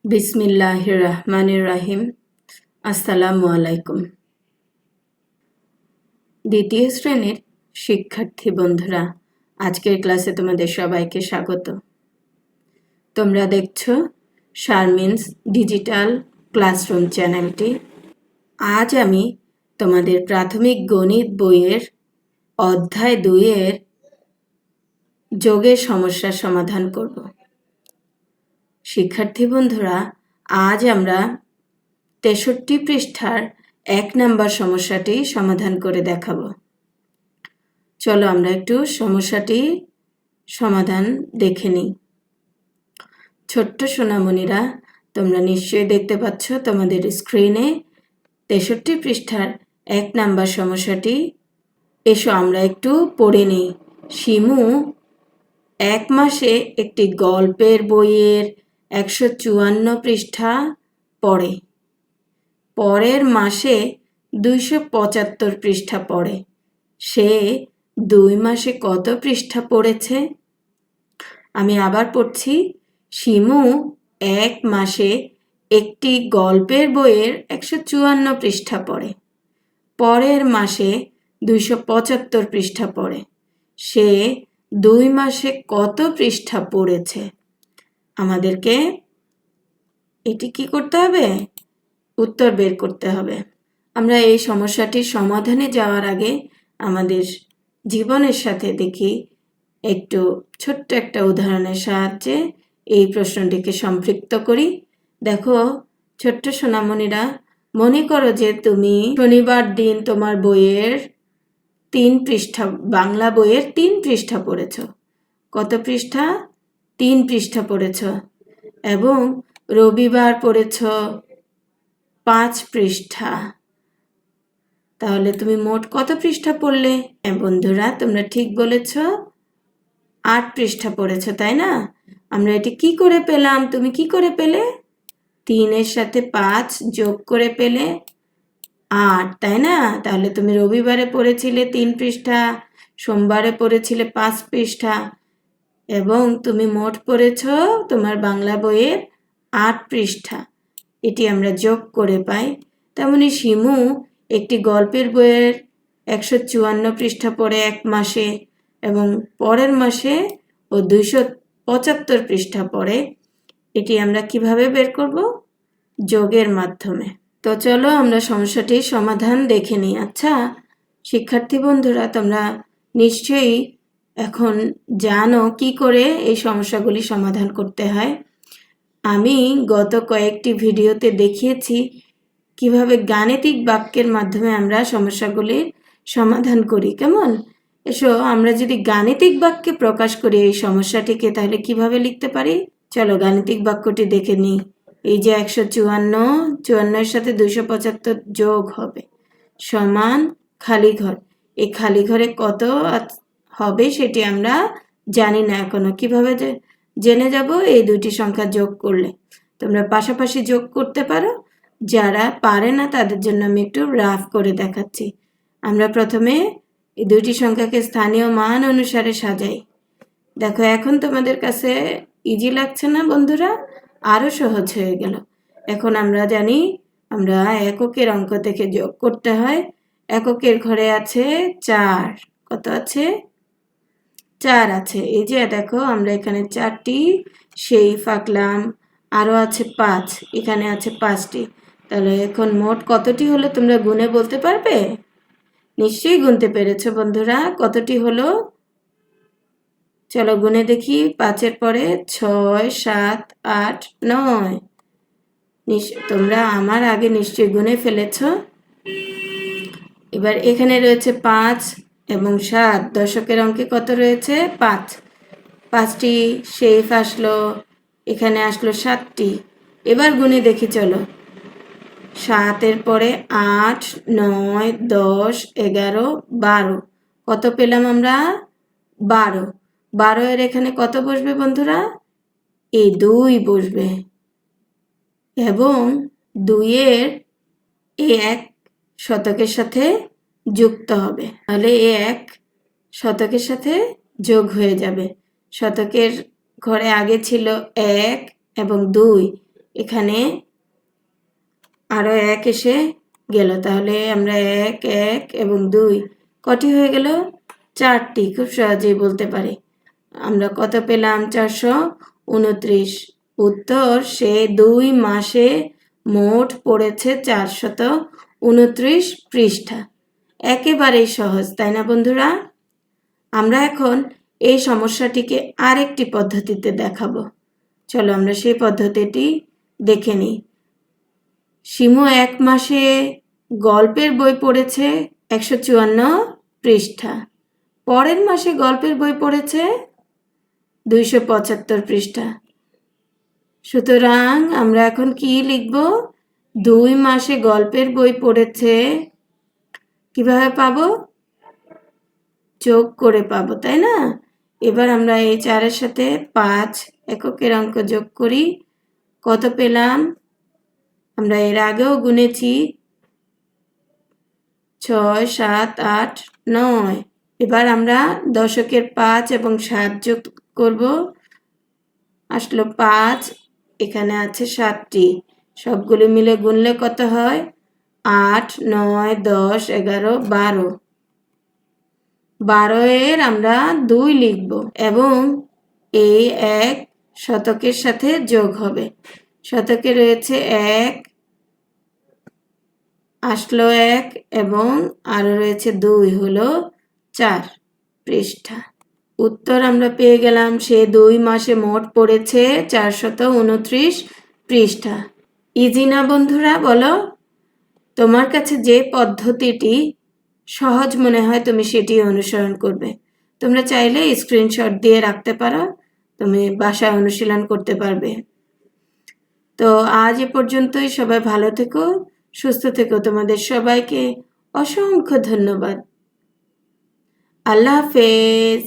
বিসমিল্লাহির রহমানির রহিম। আসসালামু আলাইকুম। দ্বিতীয় শ্রেণীর শিক্ষার্থী বন্ধুরা, আজকের ক্লাসে তোমাদের সবাইকে স্বাগত। তোমরা দেখছো শারমিনস ডিজিটাল ক্লাসরুম চ্যানেলটি। আজ আমি তোমাদের প্রাথমিক গণিত বইয়ের অধ্যায় 2-এর যোগের সমস্যার সমাধান করব। শিক্ষার্থী বন্ধুরা, আজ আমরা 63 পৃষ্ঠার 1 নম্বর সমস্যাটি সমাধান করে দেখাবো। চলো আমরা একটু সমস্যাটি সমাধান দেখে নিই। ছোট্ট সোনামণিরা, তোমরা নিশ্চয়ই দেখতে পাচ্ছ তোমাদের স্ক্রিনে 63 পৃষ্ঠার 1 নম্বর সমস্যাটি। এসো আমরা একটু পড়ে নিই। শিমু 1 মাসে একটি গল্পের বইয়ের 154 পৃষ্ঠা পড়ে। পরের মাসে 275 পৃষ্ঠা পড়ে। সে 2 মাসে কত পৃষ্ঠা পড়েছে? আমি আবার পড়ছি। শিমু 1 মাসে একটি গল্পের বইয়ের 154 পৃষ্ঠা পড়ে। পরের মাসে 275 পৃষ্ঠা পড়ে। সে 2 মাসে কত পৃষ্ঠা পড়েছে? আমাদেরকে এটি কি করতে হবে? উত্তর বের করতে হবে। আমরা এই সমস্যাটির সমাধানে যাওয়ার আগে আমাদের জীবনের সাথে দেখি একটু ছোট্ট একটা উদাহরণের সাহায্যে এই প্রশ্নটিকে সম্পৃক্ত করি। দেখো ছোট্ট সোনামণিরা, মনে করো যে তুমি শনিবার দিন তোমার বইয়ের 3 পৃষ্ঠা, বাংলা বইয়ের 3 পৃষ্ঠা পড়েছ। কত পৃষ্ঠা? 3 পৃষ্ঠা পড়েছ। এবং রবিবার পড়েছ 5 পৃষ্ঠা। তাহলে তুমি মোট কত পৃষ্ঠা পড়লে? বন্ধুরা, তোমরা ঠিক বলেছ, 8 পৃষ্ঠা পড়েছ, তাই না? আমরা এটি কি করে পেলাম? তুমি কি করে পেলে? 3-এর সাথে 5 যোগ করে পেলে 8, তাই না? তাহলে তুমি রবিবারে পড়েছিলে 3 পৃষ্ঠা, সোমবারে পড়েছিলে 5 পৃষ্ঠা, এবং তুমি মোট পড়েছ তোমার বাংলা বইয়ের 8 পৃষ্ঠা। এটি আমরা যোগ করে পাই। তেমনি শিমু একটি গল্পের বইয়ের 154 পৃষ্ঠা পড়ে 1 মাসে, এবং পরের মাসে ও 275 পৃষ্ঠা পড়ে। এটি আমরা কিভাবে বের করব? যোগের মাধ্যমে। তো চলো আমরা সমস্যাটির সমাধান দেখে নিই। আচ্ছা শিক্ষার্থী বন্ধুরা, তোমরা নিশ্চয়ই এখন জানো কি করে এই সমস্যাগুলি সমাধান করতে হয়। আমি গত কয়েকটি ভিডিওতে দেখিয়েছি কিভাবে গাণিতিক বাক্যের মাধ্যমে আমরা সমস্যাগুলির সমাধান করি। কেমন? এসো আমরা যদি গাণিতিক বাক্যে প্রকাশ করি এই সমস্যাটিকে, তাহলে কিভাবে লিখতে পারি? চলো গাণিতিক বাক্যটি দেখে নিই। এই যে 154-এর সাথে 275 যোগ হবে সমান খালি ঘর। এই খালি ঘরে কত হবে সেটি আমরা জানি না এখনো। কিভাবে জেনে যাব? এই দুটি সংখ্যা যোগ করলে। তোমরা পাশাপাশি যোগ করতে পারো। যারা পারে না তাদের জন্য আমি একটু রাফ করে দেখাচ্ছি। আমরা প্রথমে এই দুটি সংখ্যাকে স্থানীয় মান অনুসারে সাজাই। দেখো এখন তোমাদের কাছে ইজি লাগছে না বন্ধুরা? আরো সহজ হয়ে গেল। এখন আমরা জানি আমরা এককের অঙ্ক থেকে যোগ করতে হয়। এককের ঘরে আছে 4। কত আছে? 4 আছে। এই যে দেখো আমরা এখানে 4টি সেই ফাঁকলাম, আরো আছে 5, এখানে আছে 5টি। তাহলে এখন মোট কতটি হলো তোমরা গুণে বলতে পারবে? নিশ্চয়ই গুনতে পেরেছো বন্ধুরা। কতটি হলো? চলো গুনে দেখি। 5-এর পরে 6, 7, 8, 9। তোমরা আমার আগে নিশ্চয়ই গুনে ফেলেছ। এবার এখানে রয়েছে 5 এবং 7। দশকের অঙ্কে কত রয়েছে? 5। 5টি শেষ আসলো, এখানে আসলো 7টি। এবার গুনে দেখি চলো। 7-এর পরে 8, 9, 10, 11, 12। কত পেলাম আমরা? 12। 12-এর এখানে কত বসবে বন্ধুরা? এই 2 বসবে, এবং 2-এর এই 1 শতকের সাথে যুক্ত হবে। তাহলে এই 1 শতকের সাথে যোগ হয়ে যাবে। শতকের ঘরে আগে ছিল 1 এবং 2, এখানে আরও 1 এসে গেল, তাহলে আমরা 1 1 এবং 2 কটি হয়ে গেল? 4টি। খুব সহজেই বলতে পারি। আমরা কত পেলাম? 429। উত্তর, সে 2 মাসে মোট পড়েছে 429 পৃষ্ঠা। একেবারেই সহজ, তাই না বন্ধুরা? আমরা এখন এই সমস্যাটিকে আরেকটি পদ্ধতিতে দেখাবো। চলো আমরা সেই পদ্ধতিটি দেখে নিই। শিমু 1 মাসে গল্পের বই পড়েছে 154 পৃষ্ঠা। পরের মাসে গল্পের বই পড়েছে 275 পৃষ্ঠা। সুতরাং আমরা এখন কি লিখব? 2 মাসে গল্পের বই পড়েছে, কিভাবে পাবো? যোগ করে পাবো, তাই না? এবার আমরা এই 4-এর সাথে 5 এককের অঙ্ক যোগ করি। কত পেলাম? আমরা এর আগেও গুনেছি, 6 7 8 9। এবার আমরা দশকের 5 এবং 7 যোগ করব। আসলো 5, এখানে আছে 7টি। সবগুলো মিলে গুনলে কত হয়? 8 9 10 11 12। 12 এর আমরা 2 লিখব এবং এই 1 শতকের সাথে যোগ হবে। শতকে রয়েছে 1, আসলো 1 এবং আরও রয়েছে 2, হলো 4 পৃষ্ঠা। উত্তর আমরা পেয়ে গেলাম, সে 2 মাসে মোট পড়েছে 429 পৃষ্ঠা। ইজি না বন্ধুরা, বলো? তোমার কাছে যে পদ্ধতিটি সহজ মনে হয় তুমি সেটি অনুসরণ করবে। তোমরা চাইলে স্ক্রিনশট দিয়ে রাখতে পারো, তুমি বাসায় অনুশীলন করতে পারবে। তো আজ এ পর্যন্তই। সবাই ভালো থেকো, সুস্থ থেকো। তোমাদের সবাইকে অসংখ্য ধন্যবাদ। আল্লাহ হাফেজ।